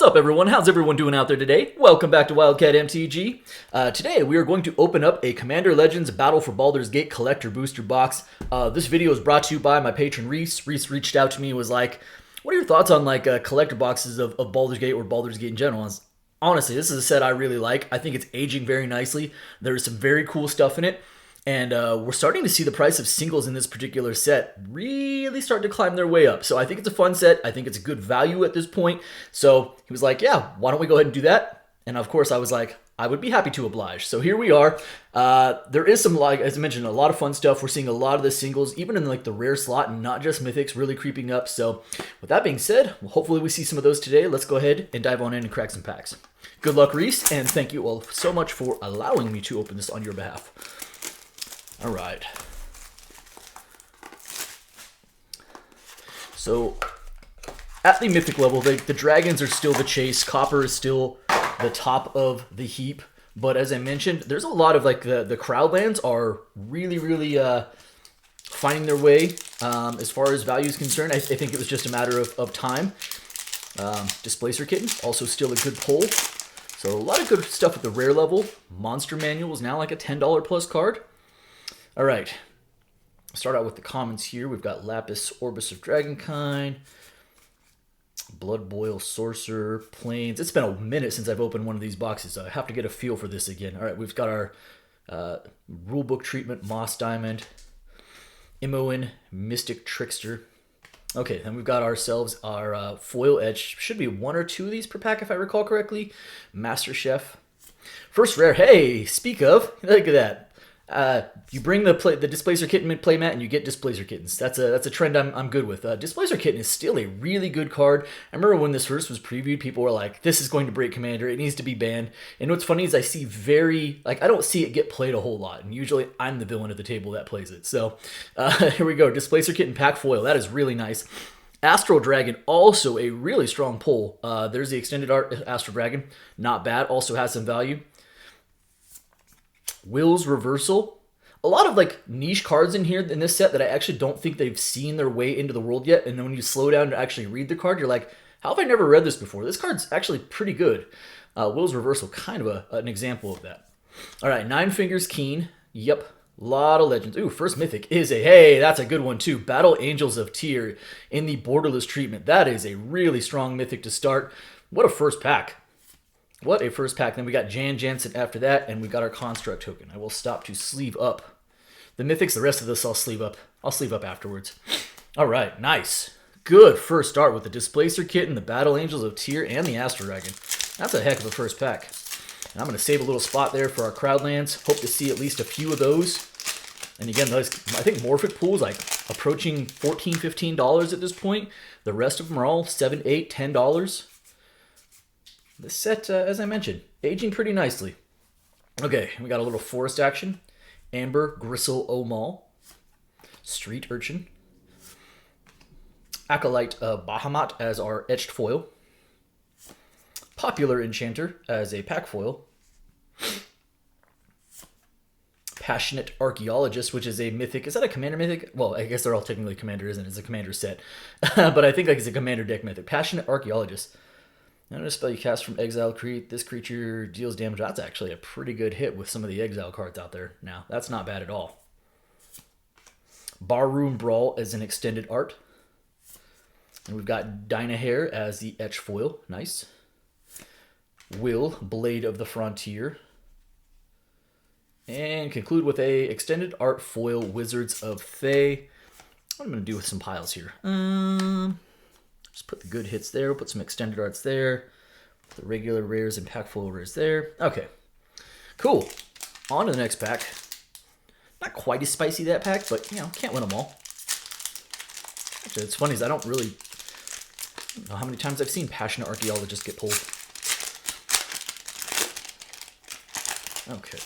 What's up, everyone? How's everyone doing out there today? Welcome back to Wildcat MTG. Today, we are going to open up a Commander Legends Battle for Baldur's Gate Collector Booster Box. This video is brought to you by my patron Reese. Reese reached out to me and was like, what are your thoughts on collector boxes of Baldur's Gate or Baldur's Gate in general? Honestly, this is a set I really like. I think it's aging very nicely. There's some very cool stuff in it. And we're starting to see the price of singles in this particular set really start to climb their way up. So I think it's a fun set. I think it's a good value at this point. So he was like, yeah, why don't we go ahead and do that? And of course I was like, I would be happy to oblige. So here we are. There is some, as I mentioned, a lot of fun stuff. We're seeing a lot of the singles, even in the rare slot and not just mythics, really creeping up. So with that being said, hopefully we see some of those today. Let's go ahead and dive on in and crack some packs. Good luck, Reese, and thank you all so much for allowing me to open this on your behalf. All right. So at the mythic level, the dragons are still the chase. Copper is still the top of the heap. But as I mentioned, there's a lot of the crowd lands are really finding their way as far as value is concerned. I think it was just a matter of time. Displacer Kitten, also still a good pull. So a lot of good stuff at the rare level. Monster Manual is now like a $10 plus card. All right, start out with the commons here. We've got Lapis, Orbis of Dragonkind, Blood Boil, Sorcerer, Plains. It's been a minute since I've opened one of these boxes, so I have to get a feel for this again. All right, we've got our Rulebook Treatment, Moss Diamond, Imoen, Mystic Trickster. Okay, then we've got ourselves our Foil Edge. Should be one or two of these per pack if I recall correctly. Master Chef. First rare, hey, speak of, look at that. You bring the Displacer Kitten playmat and you get Displacer Kittens. That's a trend I'm good with. Displacer Kitten is still a really good card. I remember when this first was previewed, people were like, this is going to break Commander. It needs to be banned. And what's funny is I see I don't see it get played a whole lot. And usually I'm the villain at the table that plays it. So here we go. Displacer Kitten pack foil. That is really nice. Astral Dragon, also a really strong pull. There's the extended art Astral Dragon. Not bad. Also has some value. Will's Reversal. A lot of niche cards in here in this set that I actually don't think they've seen their way into the world yet. And then when you slow down to actually read the card, you're like, how have I never read this before? This card's actually pretty good. Will's Reversal, kind of an example of that. All right, Nine Fingers Keen. Yep, a lot of legends. Ooh, first mythic is hey, that's a good one too. Battle Angels of Tyr in the Borderless treatment. That is a really strong mythic to start. What a first pack. What a first pack. Then we got Jan Jansen after that, and we got our Construct token. I will stop to sleeve up the mythics. The rest of this I'll sleeve up. I'll sleeve up afterwards. All right, nice. Good first start with the Displacer Kitten, the Battle Angels of Tyr, and the Astral Dragon. That's a heck of a first pack. And I'm going to save a little spot there for our Crowdlands. Hope to see at least a few of those. And again, I think Morphic Pool is approaching $14, $15 at this point. The rest of them are all $7, $8, $10. This set, as I mentioned, aging pretty nicely. Okay, we got a little forest action. Amber Gristle Omal. Street Urchin. Acolyte Bahamut as our etched foil. Popular Enchanter as a pack foil. Passionate Archaeologist, which is a mythic. Is that a commander mythic? Well, I guess they're all technically commander, isn't it? It's a commander set. But I think it's a commander deck mythic. Passionate Archaeologist. Notice spell you cast from exile, this creature deals damage. That's actually a pretty good hit with some of the exile cards out there now. That's not bad at all. Barroom Brawl as an extended art. And we've got Dynahair as the etch foil. Nice. Will, Blade of the Frontier. And conclude with a extended art foil, Wizards of Thay. What am I going to do with some piles here? Just put the good hits there. We'll put some extended arts there. The regular rares and pack full rares there. Okay. Cool. On to the next pack. Not quite as spicy, that pack, but, can't win them all. Actually, it's funny is I don't know how many times I've seen Passionate Archaeologist get pulled. Okay.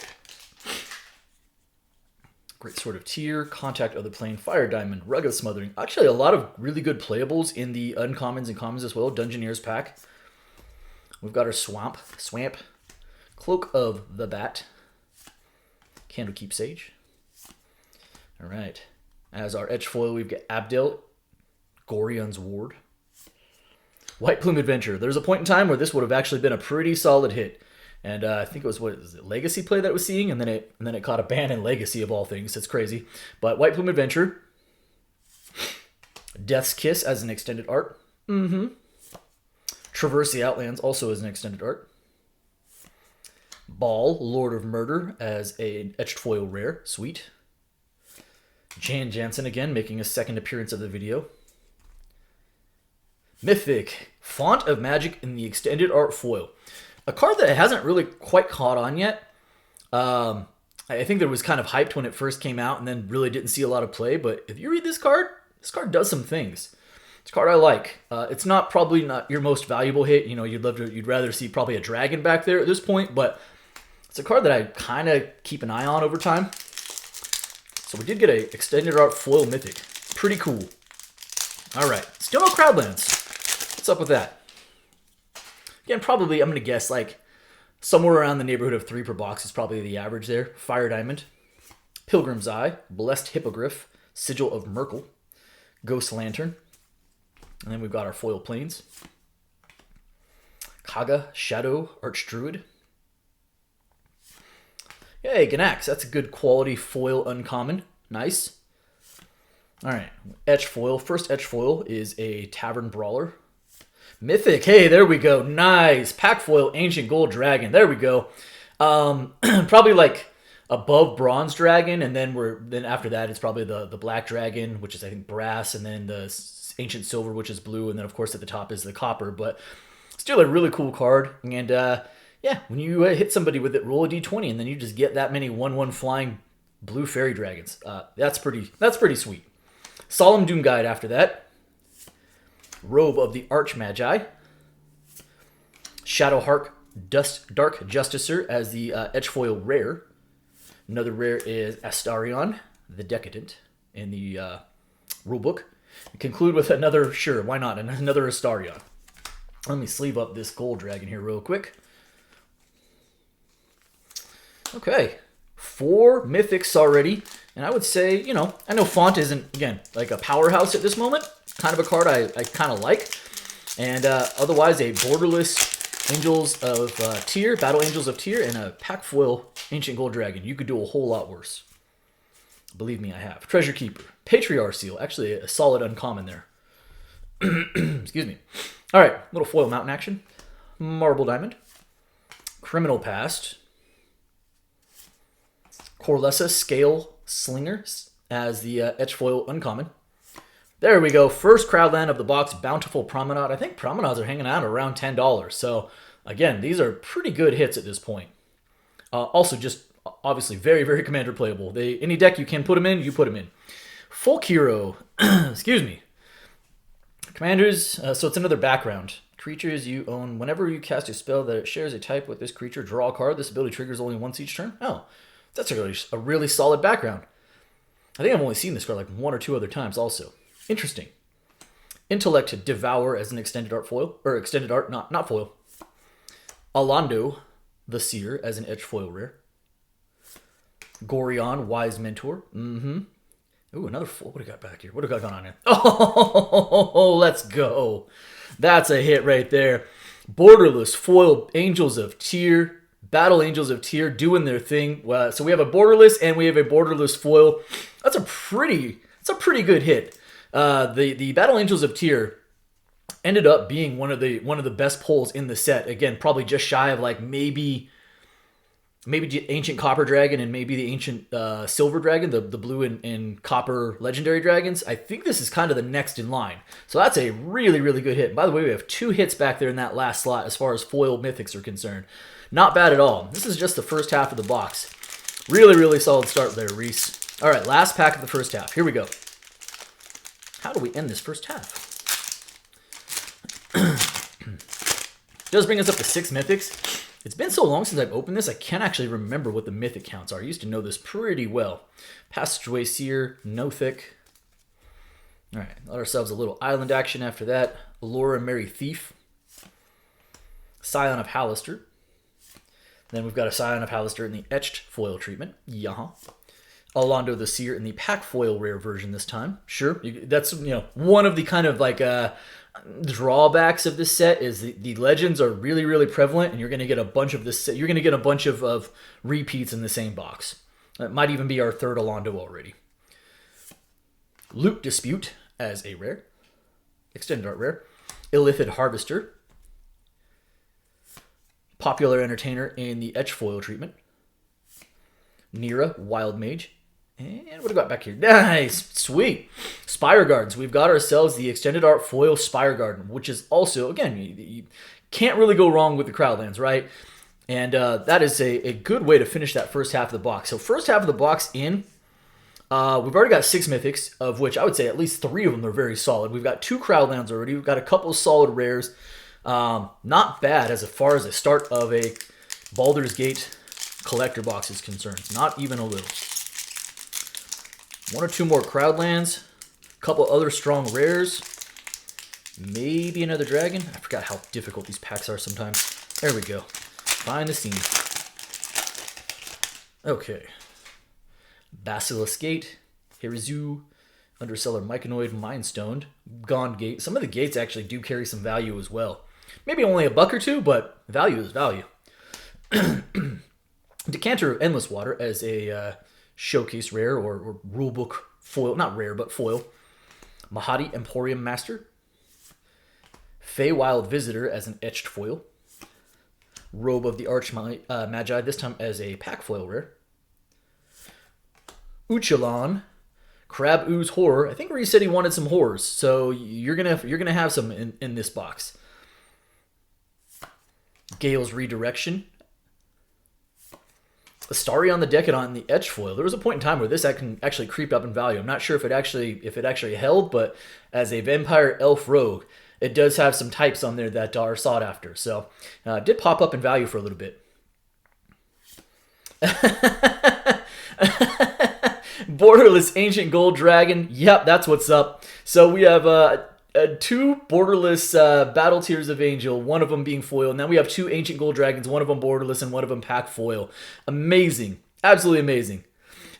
Great Sword of Tyr, Contact of the Plane, Fire Diamond, Rug of Smothering. Actually, a lot of really good playables in the uncommons and commons as well. Dungeoneer's pack. We've got our Swamp, Cloak of the Bat, Candlekeep Sage. All right. As our etch foil, we've got Abdel, Gorion's Ward, White Plume Adventure. There's a point in time where this would have actually been a pretty solid hit. And I think it was, what is it, Legacy play that it was seeing, and then it caught a ban in Legacy of all things. It's crazy. But White Plume Adventure, Death's Kiss as an extended art. Traverse the Outlands also as an extended art. Ball, Lord of Murder as a etched foil rare. Sweet. Jan Jansen again making a second appearance of the video. Mythic, Font of Magic in the extended art foil. A card that hasn't really quite caught on yet. I think that it was kind of hyped when it first came out and then really didn't see a lot of play. But if you read this card does some things. It's a card I like. It's probably not your most valuable hit. You know, you'd rather see probably a dragon back there at this point, but it's a card that I kind of keep an eye on over time. So we did get a extended art foil mythic. Pretty cool. All right, still no Crowdlands. What's up with that? Again, probably, I'm going to guess, like, somewhere around the neighborhood of 3 per box is probably the average there. Fire Diamond, Pilgrim's Eye, Blessed Hippogriff, Sigil of Merkle, Ghost Lantern, and then we've got our foil planes. Kaga, Shadow, Archdruid. Yay, Ganax, that's a good quality foil uncommon. Nice. All right, etch foil. First etch foil is a Tavern Brawler. Mythic, hey, there we go. Nice. Pack foil, Ancient Gold Dragon. There we go. Probably like above Bronze Dragon, and then after that it's probably the Black Dragon, which is I think brass, and then the Ancient Silver, which is blue, and then of course at the top is the copper. But still a really cool card. And yeah, when you hit somebody with it, roll a d20, and then you just get that many 1/1 flying blue fairy dragons. That's pretty sweet. Solemn Doom Guide after that. Robe of the Archmagi. Shadowheart Dark Justicer as the etch foil rare. Another rare is Astarion, the Decadent, in the rulebook. Conclude with another, sure, why not, another Astarion. Let me sleeve up this gold dragon here real quick. Okay, 4 mythics already. And I would say, you know, I know Font isn't, again, like a powerhouse at this moment. Kind of a card I kind of like. And otherwise, a borderless Angels of Tyr, Battle Angels of Tyr, and a pack foil Ancient Gold Dragon. You could do a whole lot worse. Believe me, I have. Treasure Keeper, Patriarch Seal, actually a solid uncommon there. Excuse me. All right, little foil mountain action. Marble Diamond. Criminal Past. Corlessa Scale Slinger as the etch foil uncommon. There we go. First Crowdland of the box, Bountiful Promenade. I think Promenades are hanging out around $10. So, again, these are pretty good hits at this point. Also, just obviously very, very commander playable. Any deck you can put them in, you put them in. Folk Hero. Excuse me. Commanders, so it's another background. Creatures you own, whenever you cast a spell that shares a type with this creature, draw a card. This ability triggers only once each turn. Oh, that's a really solid background. I think I've only seen this card like 1 or 2 other times also. Interesting. Intellect Devour as an extended art foil. Or extended art, not foil. Alando the Seer as an etched foil rare. Gorion, Wise Mentor. Ooh, another foil. What do we got back here? What do we got going on here? Oh, let's go. That's a hit right there. Borderless foil Angels of Tyr. Battle Angels of Tyr doing their thing. So we have a borderless and we have a borderless foil. That's a pretty good hit. The Battle Angels of Tyr ended up being one of the best pulls in the set. Again, probably just shy of like maybe Ancient Copper Dragon and maybe the Ancient Silver Dragon, the blue and copper legendary dragons. I think this is kind of the next in line. So that's a really, really good hit. By the way, we have 2 hits back there in that last slot as far as foil mythics are concerned. Not bad at all. This is just the first half of the box. Really, really solid start there, Reese. All right, last pack of the first half. Here we go. How do we end this first half? Does bring us up to 6 mythics. It's been so long since I've opened this, I can't actually remember what the mythic counts are. I used to know this pretty well. Passageway Seer, Nothic. All right, let ourselves a little island action after that. Allura Merry Thief. Scion of Halaster. Then we've got a Scion of Halaster in the etched foil treatment. Alando the Seer in the pack foil rare version this time. Sure, that's one of the kind of like drawbacks of this set is the legends are really, really prevalent, and you're going to get a bunch of this. You're going to get a bunch of repeats in the same box. It might even be our third Alondo already. Loot Dispute as a rare. Extended art rare. Illithid Harvester. Popular Entertainer in the Etch Foil treatment. Nira, Wild Mage. And what do we got back here? Nice! Sweet! Spire Gardens. We've got ourselves the Extended Art Foil Spire Garden, which is also, again, you can't really go wrong with the Crowdlands, right? And that is a good way to finish that first half of the box. So first half of the box in, we've already got 6 Mythics, of which I would say at least 3 of them are very solid. We've got 2 Crowdlands already. We've got a couple of solid rares. Not bad as far as the start of a Baldur's Gate collector box is concerned. Not even a little. 1 or 2 more Crowdlands. A couple other strong rares. Maybe another dragon. I forgot how difficult these packs are sometimes. There we go. Find the scene. Okay. Basilisk Gate. Hirizu. Underseller Myconoid. Mindstoned. Gone Gate. Some of the gates actually do carry some value as well. Maybe only a buck or 2, but value is value. Decanter of Endless Water as a showcase rare or rulebook foil. Not rare, but foil. Mahadi Emporium Master. Feywild Visitor as an etched foil. Robe of the Archmagi, this time as a pack foil rare. Uchalon. Crab Ooze Horror. I think Ree said he wanted some horrors, so you're gonna have some in this box. Gale's Redirection. Astarion the Decadon in the Etch Foil. There was a point in time where this can actually creep up in value. I'm not sure if it actually held, but as a Vampire Elf Rogue, it does have some types on there that are sought after. So it did pop up in value for a little bit. Borderless Ancient Gold Dragon. Yep, that's what's up. So we have 2 borderless Battle Tears of Angel, one of them being foil. And then we have 2 Ancient Gold Dragons, one of them borderless and one of them pack foil. Amazing. Absolutely amazing.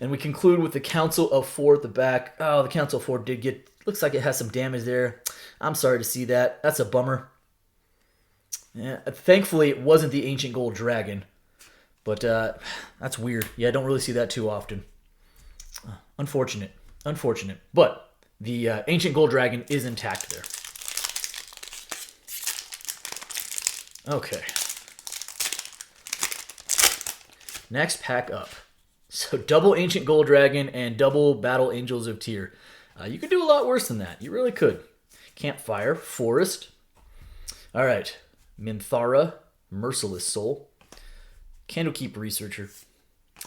And we conclude with the Council of 4 at the back. Oh, the Council of 4 did get... Looks like it has some damage there. I'm sorry to see that. That's a bummer. Yeah, thankfully, it wasn't the Ancient Gold Dragon. But that's weird. Yeah, I don't really see that too often. Unfortunate. Unfortunate. But the Ancient Gold Dragon is intact there. Okay. Next pack up. So double Ancient Gold Dragon and double Battle Angels of Tyr. You could do a lot worse than that. You really could. Campfire, Forest. All right. Minthara, Merciless Soul. Candlekeep Researcher.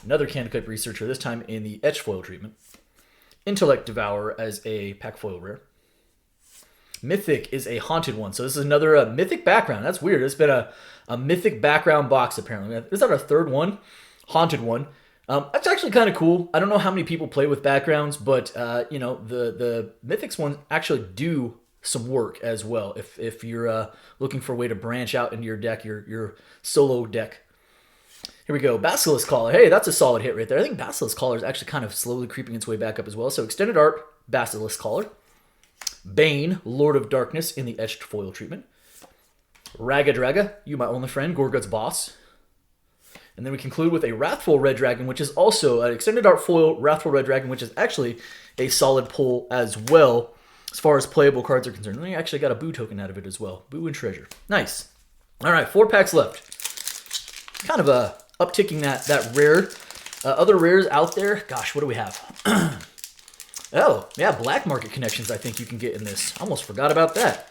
Another Candlekeep Researcher, this time in the Etch Foil treatment. Intellect Devourer as a pack foil rare. Mythic is a haunted one. So this is another mythic background. That's weird. It's been a mythic background box, apparently. Is that our third one? Haunted one. That's actually kind of cool. I don't know how many people play with backgrounds, but you know, the Mythics ones actually do some work as well. If you're looking for a way to branch out into your deck, your solo deck. Here we go. Basilisk Collar. Hey, that's a solid hit right there. I think Basilisk Collar is actually kind of slowly creeping its way back up as well. So Extended Art, Basilisk Collar. Bane, Lord of Darkness in the etched foil treatment. Ragadraga, You My Only Friend, Gorgut's Boss. And then we conclude with a Wrathful Red Dragon, which is also an Extended Art foil Wrathful Red Dragon, which is actually a solid pull as well as far as playable cards are concerned. And we actually got a Boo token out of it as well. Boo and Treasure. Nice. All right, 4 packs left. Kind of upticking that rare. Other rares out there. Gosh, what do we have? Oh, yeah, Black Market Connections I think you can get in this. Almost forgot about that.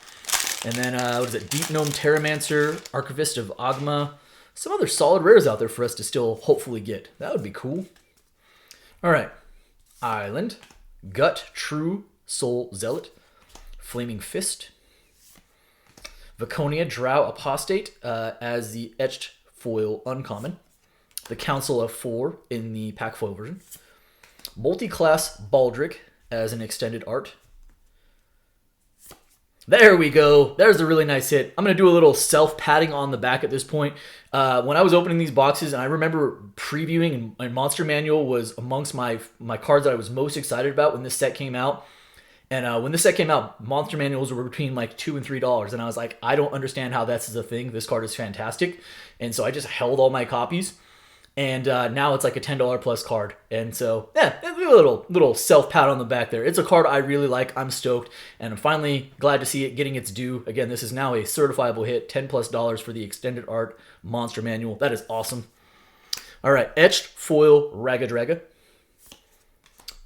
And then, what is it? Deep Gnome Terramancer, Archivist of Agma. Some other solid rares out there for us to still hopefully get. That would be cool. All right. Island. Gut True Soul Zealot. Flaming Fist. Vaconia Drow Apostate as the etched foil uncommon. The Council of 4 in the pack foil version. Multi-class Baldric as an extended art. There we go. There's a really nice hit. I'm going to do a little self-patting on the back at this point. When I was opening these boxes, and I remember previewing, and Monster Manual was amongst my cards that I was most excited about when this set came out. And when this set came out, monster manuals were between like $2 and $3, and I was like, I don't understand how this is a thing. This card is fantastic, and so I just held all my copies. And now it's like a $10 plus card. And so, yeah, a little self pat on the back there. It's a card I really like. I'm stoked. And I'm finally glad to see it getting its due. Again, this is now a certifiable hit. $10 plus for the extended art monster manual. That is awesome. All right, etched foil Raga Draga.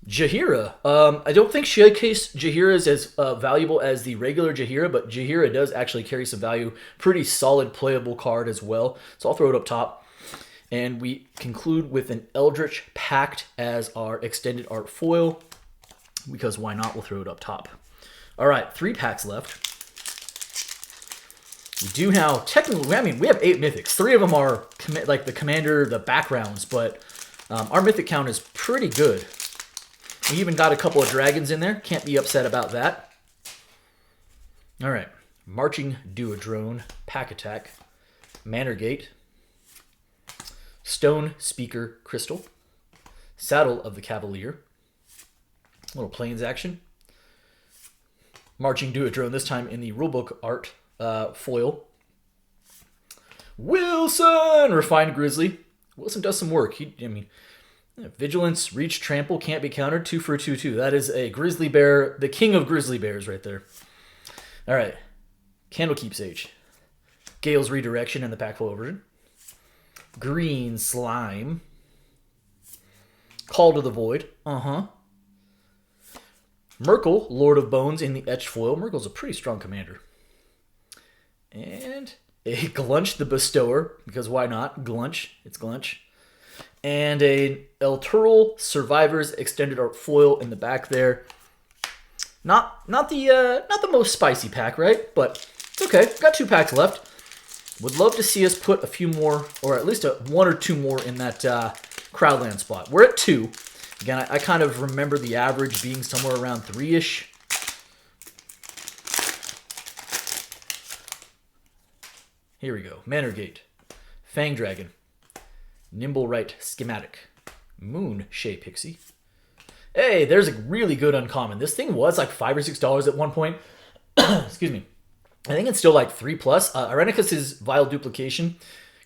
Jaheira. I don't think Showcase Jaheira is as valuable as the regular Jaheira, but Jaheira does actually carry some value. Pretty solid playable card as well. So I'll throw it up top. And we conclude with an Eldritch Pact as our extended art foil, because why not? We'll throw it up top. All right, 3 packs left. We do now, technically, I mean, we have 8 mythics. 3 of them are like the commander, the backgrounds, but our mythic count is pretty good. We even got a couple of dragons in there. Can't be upset about that. All right, Marching Duodrone, Pack Attack, Manor Gate, Stone Speaker Crystal, Saddle of the Cavalier, little plains action, Marching Duodrone, this time in the rulebook art foil. Wilson, Refined Grizzly. Wilson does some work. Vigilance, Reach, Trample, can't be countered, 2 for a 2/2. That is a grizzly bear, the king of grizzly bears right there. All right, Candlekeep Sage, Gale's Redirection in the pack foil version. Green Slime, Call to the Void, Merkle, Lord of Bones in the etched foil. Merkle's a pretty strong commander. And a Glunch the Bestower, because why not? Glunch, it's Glunch. And a Elturel Survivors extended art foil in the back there. Not the most spicy pack, right? But it's okay. Got 2 packs left. Would love to see us put a few more, or at least 1 or 2 more in that Crowdland spot. We're at 2. Again, I kind of remember the average being somewhere around 3-ish. Here we go. Manor Gate, Fang Dragon, Nimble Right Schematic, Moon Shea Pixie. Hey, there's a really good uncommon. This thing was like $5 or $6 at one point. Excuse me. I think it's still like 3+. Irenicus's Vile Duplication.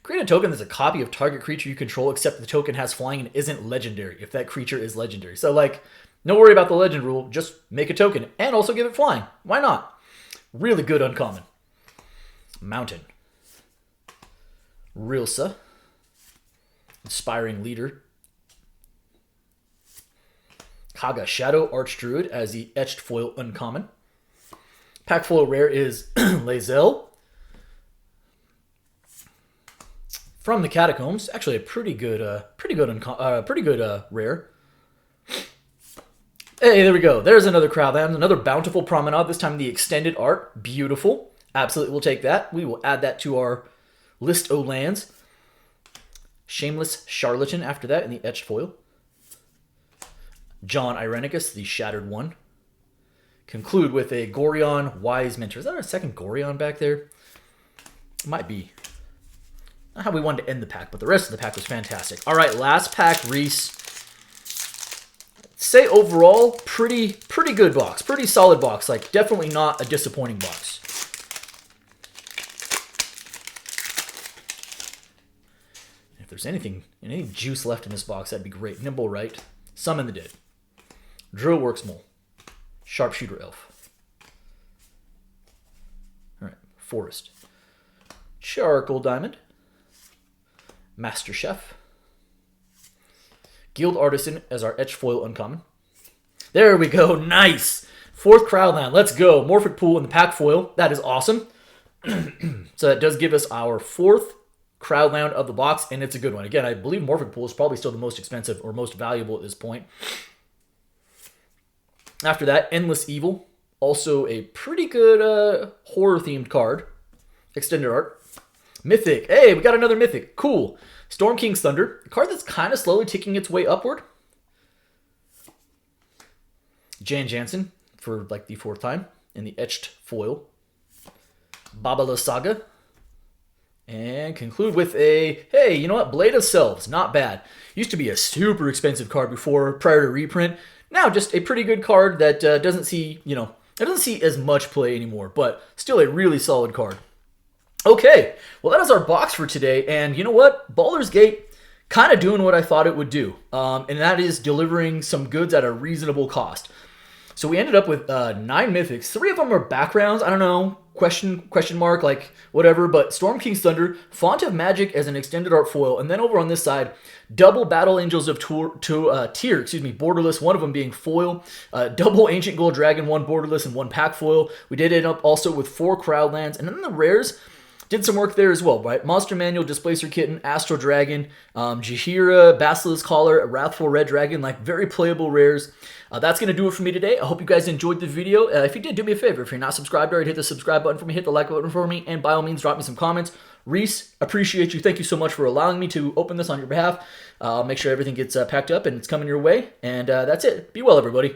Create a token that's a copy of target creature you control, except the token has flying and isn't legendary, if that creature is legendary. So, like, no worry about the legend rule. Just make a token and also give it flying. Why not? Really good uncommon. Mountain. Rilsa. Inspiring Leader. Kaga Shadow Archdruid as the etched foil uncommon. Pack foil rare is Lae'zel from the Catacombs. Actually, a pretty good rare. Hey, there we go. There's another Crowdland, another Bountiful Promenade. This time the extended art, beautiful. Absolutely, we'll take that. We will add that to our list o' lands. Shameless Charlatan after that in the etched foil. John Irenicus, the Shattered One. Conclude with a Gorion Wise Mentor. Is that our second Gorion back there? Might be. Not how we wanted to end the pack, but the rest of the pack was fantastic. All right, last pack, Reese. Say overall, pretty good box. Pretty solid box. Like, definitely not a disappointing box. If there's any juice left in this box, that'd be great. Nimble Right. Summon the Dead. Drillworks Mole. Sharpshooter Elf. All right, Forest. Charcoal Diamond. Master Chef. Guild Artisan as our etched foil uncommon. There we go, nice! 4th Crowdland, let's go. Morphic Pool in the pack foil, that is awesome. So that does give us our 4th Crowdland of the box, and it's a good one. Again, I believe Morphic Pool is probably still the most expensive or most valuable at this point. After that, Endless Evil. Also a pretty good horror-themed card. Extended art. Mythic. Hey, we got another Mythic. Cool. Storm King's Thunder. A card that's kind of slowly ticking its way upward. Jan Jansen for like the 4th time in the etched foil. Babala Saga. And conclude with a, hey, you know what? Blade of Selves. Not bad. Used to be a super expensive card prior to reprint. Now, just a pretty good card that doesn't see, it doesn't see as much play anymore, but still a really solid card. Okay, well, that is our box for today, and you know what? Baldur's Gate kind of doing what I thought it would do, and that is delivering some goods at a reasonable cost. So we ended up with 9 mythics. 3 of them are backgrounds. I don't know, question mark, like whatever. But Storm King's Thunder, Font of Magic as an extended art foil, and then over on this side, double Battle Angels of Tyr, borderless. One of them being foil. Double Ancient Gold Dragon, 1 borderless and 1 pack foil. We did end up also with 4 Crowdlands, and then the rares. Did some work there as well, right? Monster Manual, Displacer Kitten, Astral Dragon, Jaheira, Basilisk Collar, a Wrathful Red Dragon, like very playable rares. That's going to do it for me today. I hope you guys enjoyed the video. If you did, do me a favor. If you're not subscribed already, hit the subscribe button for me, hit the like button for me, and by all means, drop me some comments. Reese, appreciate you. Thank you so much for allowing me to open this on your behalf. I'll make sure everything gets packed up and it's coming your way. And that's it. Be well, everybody.